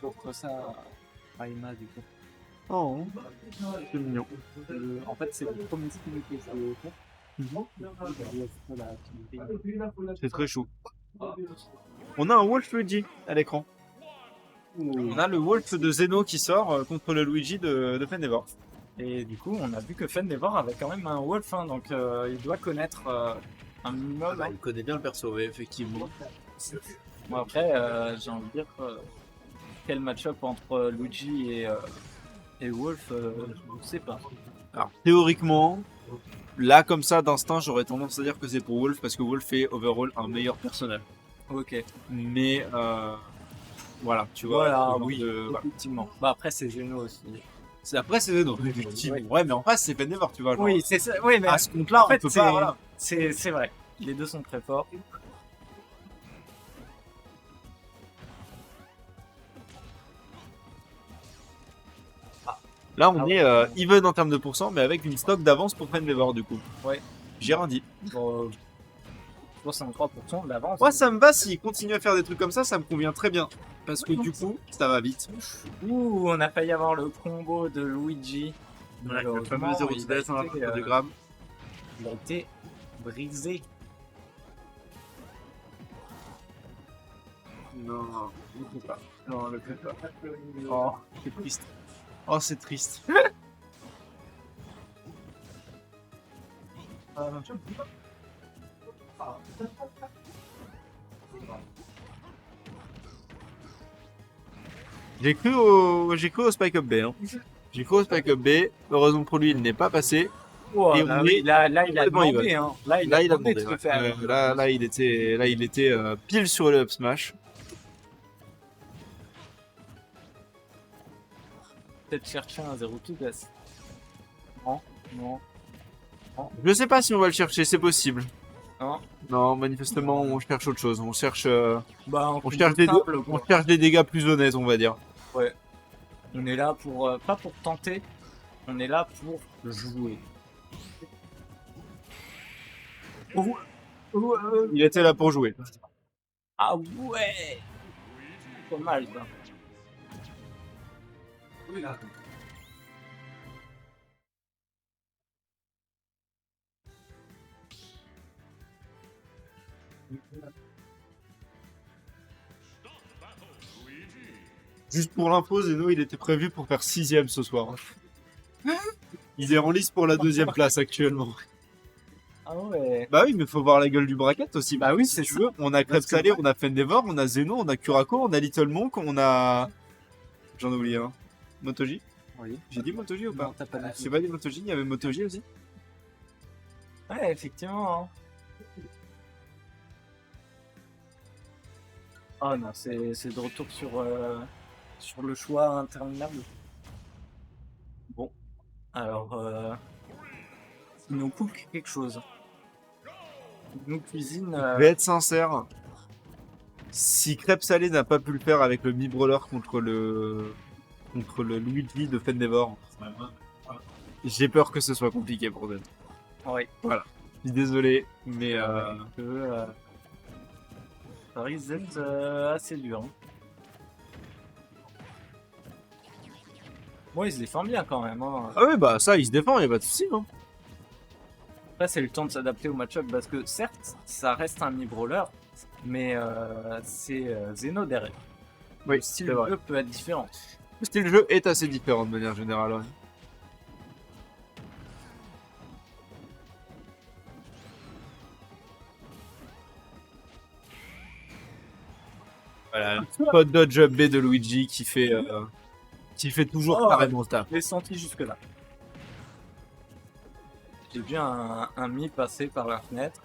Offre ça à Emma du coup. Oh, c'est mignon. En fait, c'est le premier skin que j'ai fait. C'est très chaud. On a un Wolf Luigi à l'écran. On a le Wolf de Zeno qui sort contre le Luigi de Fendevar. Et du coup, on a vu que Fendevar avait quand même un Wolf, hein, donc il doit connaître un minimum. Il connaît bien le perso, oui, effectivement. Bon, après, j'ai envie de dire quel match-up entre Luigi et Wolf, je ne sais pas. Alors, théoriquement, là, comme ça, d'instinct, j'aurais tendance à dire que c'est pour Wolf parce que Wolf est overall un meilleur personnage. Ok. Mais voilà, tu vois. Voilà, oui, oui, effectivement. Bah après, c'est Zeno aussi. Après, c'est Zeno, effectivement. Oui. Ouais, mais en face, c'est Fendevar, tu vois. Genre, Oui, c'est ça. Oui, mais à ce compte-là, en fait, on peut pas. Voilà. c'est vrai. Les deux sont très forts. Là, on est even en termes de pourcent, mais avec une stock d'avance pour Fendevar, du coup. Ouais. J'ai rien dit. Bon, 63% d'avance. Moi, ça me va s'il continue à faire des trucs comme ça me convient très bien. Parce que du coup, ça va vite. Ouh, on a failli avoir le combo de Luigi. Ouais, le fameux Malheureusement, 0 il de a death, hein, été, de grammes. il a été brisé. Non, ne le fais pas. Non, ne le fais pas. Oh, c'est triste. Oh, c'est triste. J'ai cru au Spike Up B. Hein. J'ai cru au Spike Up B. Heureusement pour lui, il n'est pas passé. Oh, Et là, on oui, est là, il a complètement demandé. evil. Hein. Là, il Là, a il a demandé demandé. de se faire. Là, il était pile sur le up smash. Peut-être chercher un 0 to death. Non, non, Je sais pas si on va le chercher, c'est possible. non. Non, manifestement, on cherche autre chose. On cherche, Bah, on cherche on cherche des dégâts plus honnêtes, on va dire. Ouais. On est là pour pas pour tenter, on est là pour jouer. Il était là pour jouer. Ah ouais. Pas mal quoi. Juste pour l'info, Zeno, il était prévu pour faire 6ème ce soir. Il est en lice pour la 2ème place actuellement. Ah ouais. Bah oui, mais faut voir la gueule du bracket aussi. Bah oui, si c'est tu ça. veux. On a Crêpe Parce que Salée, moi- on a Fendevar, on a Zeno, on a Kurako, on a Little Monk, on a. J'en ai oublié un. Motoji. Oui. J'ai dit Motoji ou pas Non, t'as pas dit. J'ai pas dit Motoji, il y avait Motoji aussi. Ouais, effectivement. Hein. Oh non, c'est de retour sur le choix interminable. Bon, alors il nous cook quelque chose. Il nous cuisine. Je vais être sincère. Si Crêpe Salée n'a pas pu le faire avec le Mi-Brawler contre le Luigi de Fendevar, j'ai peur que ce soit compliqué pour Zen. Oui. Voilà. Je suis désolé, mais Ça risque d'être assez dur. Hein. Bon, il se défend bien quand même. Hein. ah ouais bah ça il se défend, y a pas de souci. Hein. Après, c'est le temps de s'adapter au match-up parce que certes, ça reste un mi-brawler, mais c'est Zeno derrière. Oui, Le style c'est de vrai. jeu peut être différent. Le style de jeu est assez différent de manière générale. Ouais. Voilà, spot dodge up B de Luigi qui fait toujours Oh, carrément le taf. Je l'ai senti jusque-là. J'ai vu un mi passer par la fenêtre.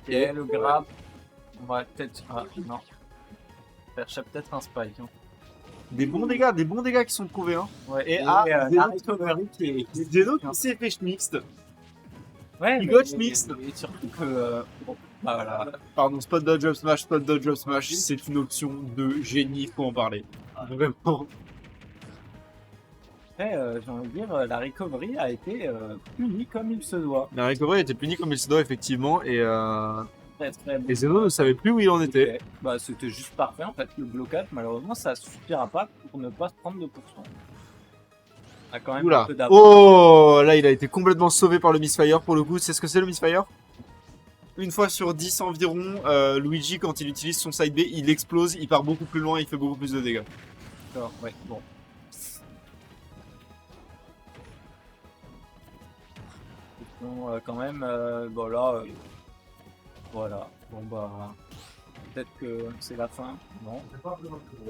Et le grab. On va peut-être. Ah non. Chercher peut-être un spike. Hein. Des bons dégâts qui sont trouvés. Hein. Ouais, Et la Zeno recovery qui est. Zeno qui s'est fait schmixte. Ouais, il mais- got mixte. Et surtout que. Bon, bah voilà. Pardon, spot dodge up smash, c'est une option de génie, faut en parler. Vraiment. Après, j'ai envie de dire, la recovery a été punie comme il se doit. La recovery était punie comme il se doit, effectivement, et très très bon. Et Zeno ne savait plus où il en était. Ok. Bah, c'était juste parfait en fait. Le blocage, malheureusement, ça suffira pas pour ne pas se prendre 2%. On a quand même un Oula. peu d'avance. Oh, là, il a été complètement sauvé par le Misfire pour le coup. C'est ce que c'est le Misfire? Une fois sur 10 environ, Luigi, quand il utilise son side B, il explose, il part beaucoup plus loin, il fait beaucoup plus de dégâts. D'accord, ouais, bon. Bon, quand même, bon là, voilà. Bon bah, peut-être que c'est la fin. Non.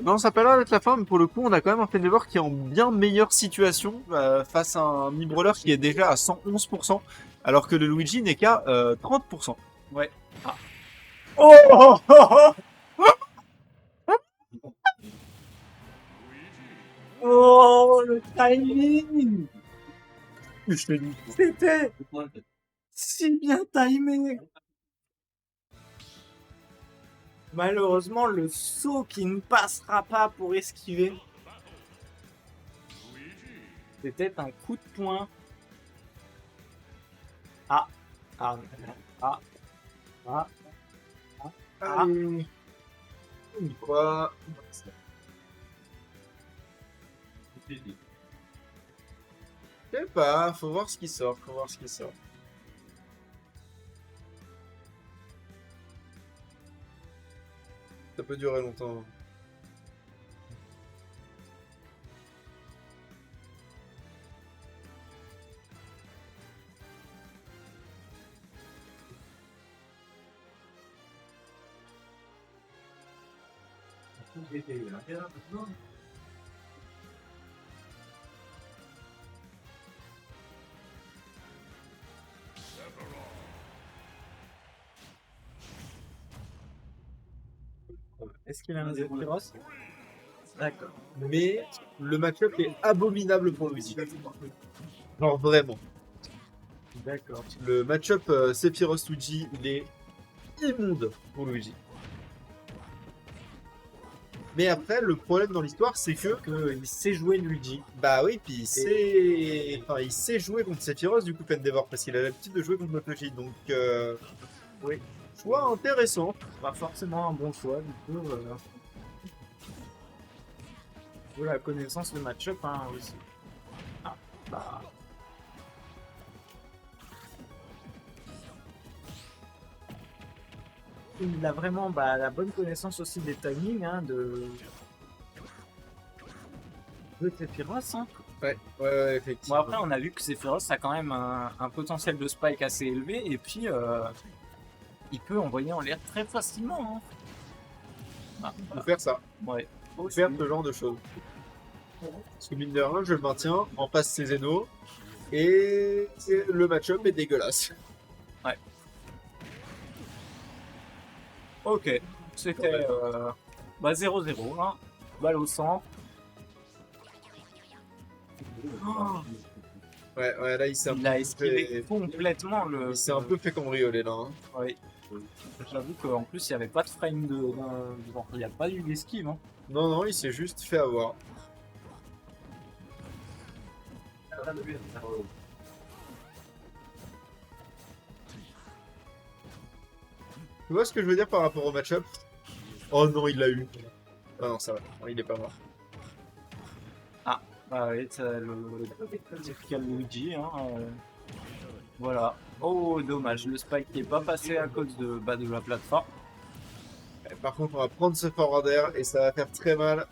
Non, ça peut l'air d'être la fin, mais pour le coup, on a quand même un Fendevoir qui est en bien meilleure situation face à un Mi-Brawler qui est déjà à 111%, alors que le Luigi n'est qu'à 30%. Ouais. Ah. Oh, Oh, le timing! Je te dis, c'était si bien timé! Malheureusement, le saut qui ne passera pas pour esquiver. C'était un coup de poing. Ah. Ah. Ah. Ah. Ah. Allez. Quoi? Je sais pas, faut voir ce qui sort, faut voir ce qui sort. Ça peut durer longtemps. Est-ce qu'il a un Zephyros? D'accord. Mais le match-up est abominable pour Luigi. Genre vraiment. D'accord. Le match-up Sephiroth Luigi, il est immonde pour Luigi. Mais après, le problème dans l'histoire, c'est que Il sait jouer Luigi. bah oui, puis il sait jouer contre Sephiroth du coup Pendevoir parce qu'il a l'habitude de jouer contre notre Luigi. Donc Oui. choix intéressant. Pas forcément un bon choix, du coup. La connaissance de match-up hein, aussi. Ah, bah. Il a vraiment la bonne connaissance aussi des timings hein, de Sephiroth. Hein. Ouais, Bon, effectivement. après, on a vu que Sephiroth a quand même un potentiel de spike assez élevé et puis il peut envoyer en l'air très facilement. Hein. Ah, Faut faire ça. ouais. Faut faire ce genre de choses. Parce que mine de rien, je le maintiens, en face c'est Zeno, et le match-up est dégueulasse. Ouais. Ok. C'était 0-0. Hein. Balle au centre. Oh, Ouais, là il s'est il a esquivé complètement le. Il s'est un peu fait cambrioler là. Hein. Oui. J'avoue qu'en plus, il n'y avait pas de frame de. Genre, il n'y a pas eu d'esquive. Hein. Non, il s'est juste fait avoir. Tu vois ce que je veux dire par rapport au match-up? Oh non, il l'a eu. Ah non, ça va. Non, il est pas mort. Ah oui, le typical Luigi. Hein, voilà. Oh, dommage. Le spike n'est pas passé à cause de la plateforme. Par contre, on va prendre ce forward air et ça va faire très mal.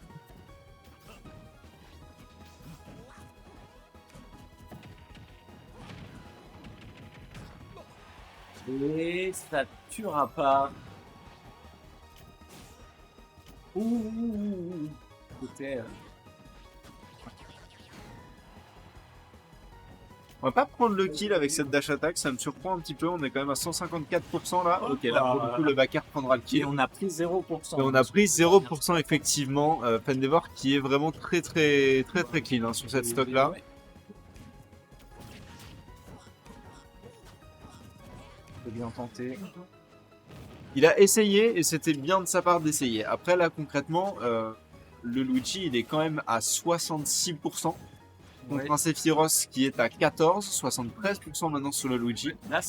Et ça tuera pas. Ouh. C'était. On va pas prendre le kill avec cette dash attack, ça me surprend un petit peu. On est quand même à 154% là. Ok, là pour le coup, le backer prendra le Et kill. on a pris 0%. Et on a pris 0% effectivement. Pendevoir qui est vraiment très clean hein, sur cette stock là. Ouais. Bien tenté. Il a essayé et c'était bien de sa part d'essayer. Après là concrètement, le Luigi il est quand même à 66%. contre Ouais. un Sephiroth qui est à 14, 73% maintenant sur le Luigi. Là,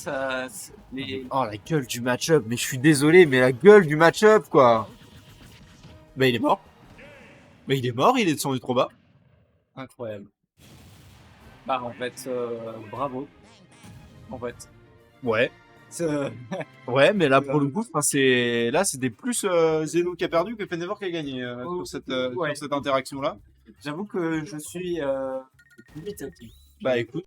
les... Oh la gueule du match-up, mais je suis désolé, mais la gueule du match-up quoi. Bah il est mort. Bah il est mort, il est descendu trop bas. Incroyable. Bah, en fait, bravo. En fait. Ouais. Euh, Ouais, mais là pour le coup, enfin, c'est des plus Zeno qui a perdu que Fendever qui a gagné Ouais. sur cette interaction là. J'avoue que je suis dubitatif. Bah écoute.